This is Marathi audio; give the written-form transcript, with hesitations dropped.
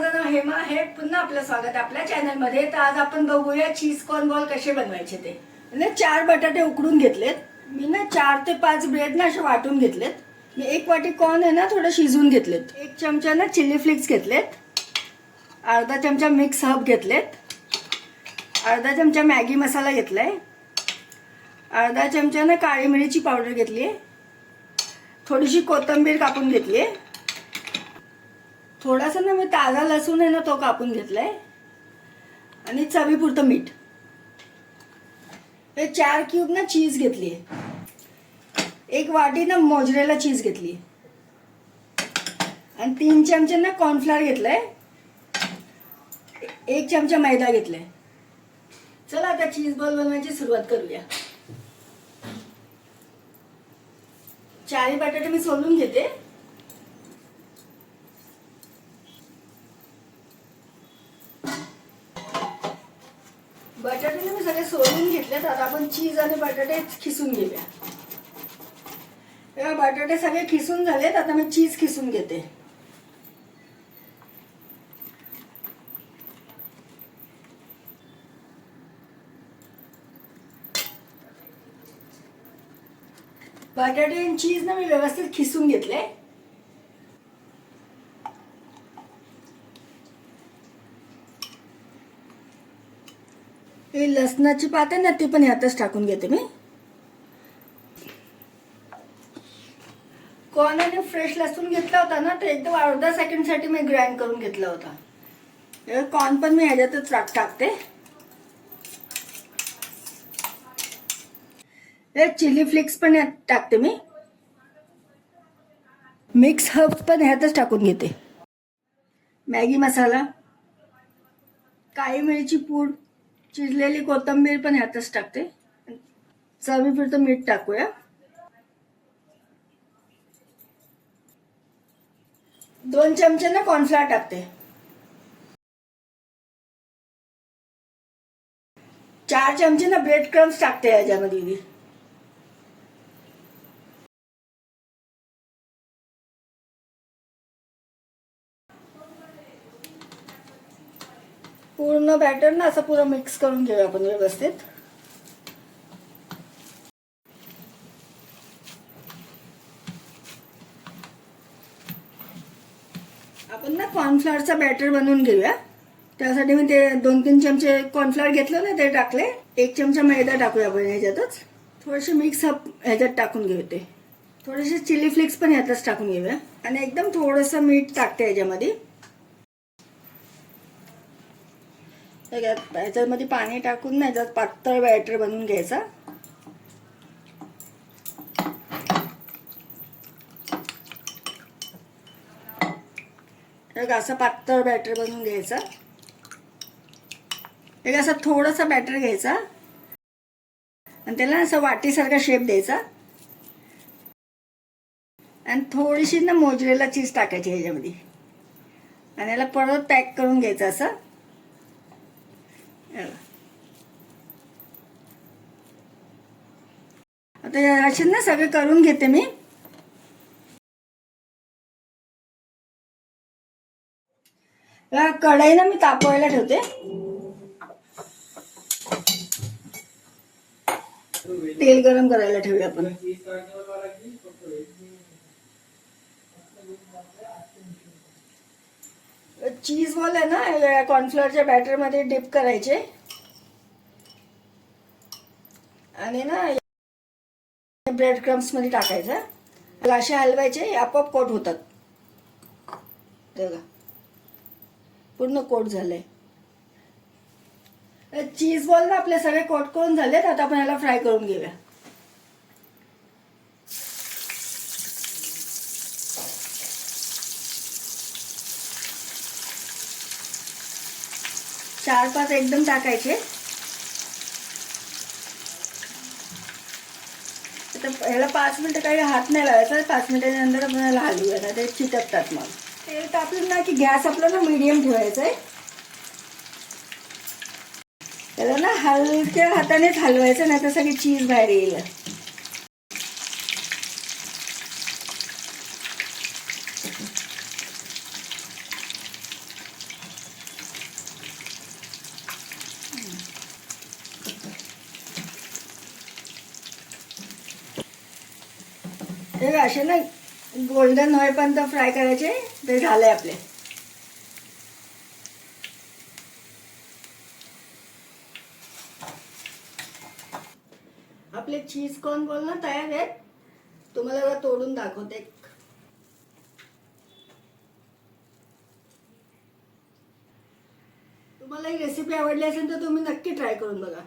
माझं नाव हेमा आहे. पुन्हा आपलं स्वागत आपल्या चॅनलमध्ये. तर आज आपण बघूया चीज कॉर्न बॉल कसे बनवायचे ते. म्हणजे 4 बटाटे उकडून घेतलेत मी ना. 4 ते 5 ब्रेड ना असे वाटून घेतलेत मी. 1 वाटी कॉर्न आहे ना थोडं शिजवून घेतलेत. 1 चमचा ना चिली फ्लेक्स घेतलेत. अर्धा चमचा मिक्स हर्ब घेतलेत. अर्धा चमचा मॅगी मसाला घेतलाय. अर्धा चमचा ना काळी मिरीची पावडर घेतली. थोडीशी कोथिंबीर कापून घेतली. थोडासा ना मी ताजा लसूण आहे ना तो कापून घेतलाय. आणि चवीपुरतं मीठ. हे 4 क्यूब ना चीज घेतली. 1 वाटी ना मोजरेला चीज घेतली. आणि 3 चमचे ना कॉर्नफ्लोअर घेतलाय. 1 चमचा मैदा घेतलाय. चला आता चीज बॉल बनवायची सुरुवात करूया. 4 बटाटे मी सोलून घेते. बटाटे मी सगळे सोलून घेतलेत. आता आपण चीज आणि बटाटे खिसून घेऊया. बटाटे सगळे खिसून झालेत. आता मी चीज खिसून घेते. बटाटे आणि चीज ना मी व्यवस्थित खिसून घेतले. ही लसणाची पात आहे ना ती पण ह्यातच टाकून घेते मी. कॉर्न आणि फ्रेश लसूण घेतला होता ना तर एकदम अर्धा सेकंड साठी मी ग्राइंड करून घेतला होता. कॉर्न पण मी ह्याच्यातच टाकते. चिली फ्लेक्स पण ह्यात टाकते मी. मिक्स हर्ब्स पण ह्यातच टाकून घेते. मॅगी मसाला, काळी मिरची पूड, चिरलेली कोथिंबीर पण ह्यातच टाकते. चवीपुरतं मीठ टाकूया. 2 चमचे ना कॉर्नफ्लोअर टाकते. 4 चमचे ना ब्रेड क्रम्स टाकते याच्यामध्ये. पूर्ण बॅटर ना असं पुरं मिक्स करून घेऊया आपण व्यवस्थित. आपण ना कॉर्नफ्लॉवरचा बॅटर बनवून घेऊया. त्यासाठी मी ते 2-3 चमचे कॉर्नफ्लॉवर घेतलं ना ते टाकले. 1 चमचा मैदा टाकूया आपण ह्याच्यातच. थोडेसे मिक्स अप ह्याच्यात टाकून घेऊ. ते थोडेसे चिली फ्लेक्स पण ह्यातच टाकून घेऊया. आणि एकदम थोडंसं मीठ टाकते ह्याच्यामध्ये. ह्याच्यामध्ये पाणी टाकून ना ह्याच्यात पातळ बॅटर बनवून घ्यायचा. एक असं पातळ बॅटर बनवून घ्यायचा. एक असं थोडंसं बॅटर घ्यायचा आणि त्याला असं वाटीसारखा शेप द्यायचा. आणि थोडीशी ना मोजरेला चीज टाकायची ह्याच्यामध्ये. आणि याला परत पॅक करून घ्यायचं असं. आता असे ना सगळे करून घेते मी. कढई ना मी तापवायला ठेवते. तेल गरम करायला ठेवूया आपण. चीज बॉल आहे ना कॉर्नफ्लोअरच्या बॅटर मध्ये डिप करायचे. आणि ना ब्रेड क्रम्स मध्ये टाकायचं. असे हलवायचे आपोआप कोट होतात. बघा पूर्ण कोट झालंय. चीज बॉल ना आपले सगळे कोट करून झालेत. आता आपण याला फ्राय करून घेऊया. चार 5 एकदम टाकायचे. ह्याला 5 मिनिटं काही हात नाही लावायचा. 5 मिनिटाच्या नंतर आपण ह्याला हलवूया ना ते चिटकतात. मग तेल तापलं ना की गॅस आपला ना मीडियम ठेवायचा आहे. त्याला ना हलक्या हातानेच हलवायचं नाही तर सगळी चीज बाहेर येईल. हे असे ना गोल्डन होईपर्यंत फ्राय करायचे. ते झाले आपले. आपले चीज कॉर्न बॉल ना तयार आहेत. तुम्हाला जरा तोडून दाखवते. तुम्हाला ही रेसिपी आवडली असेल तर तुम्ही नक्की ट्राय करून बघा.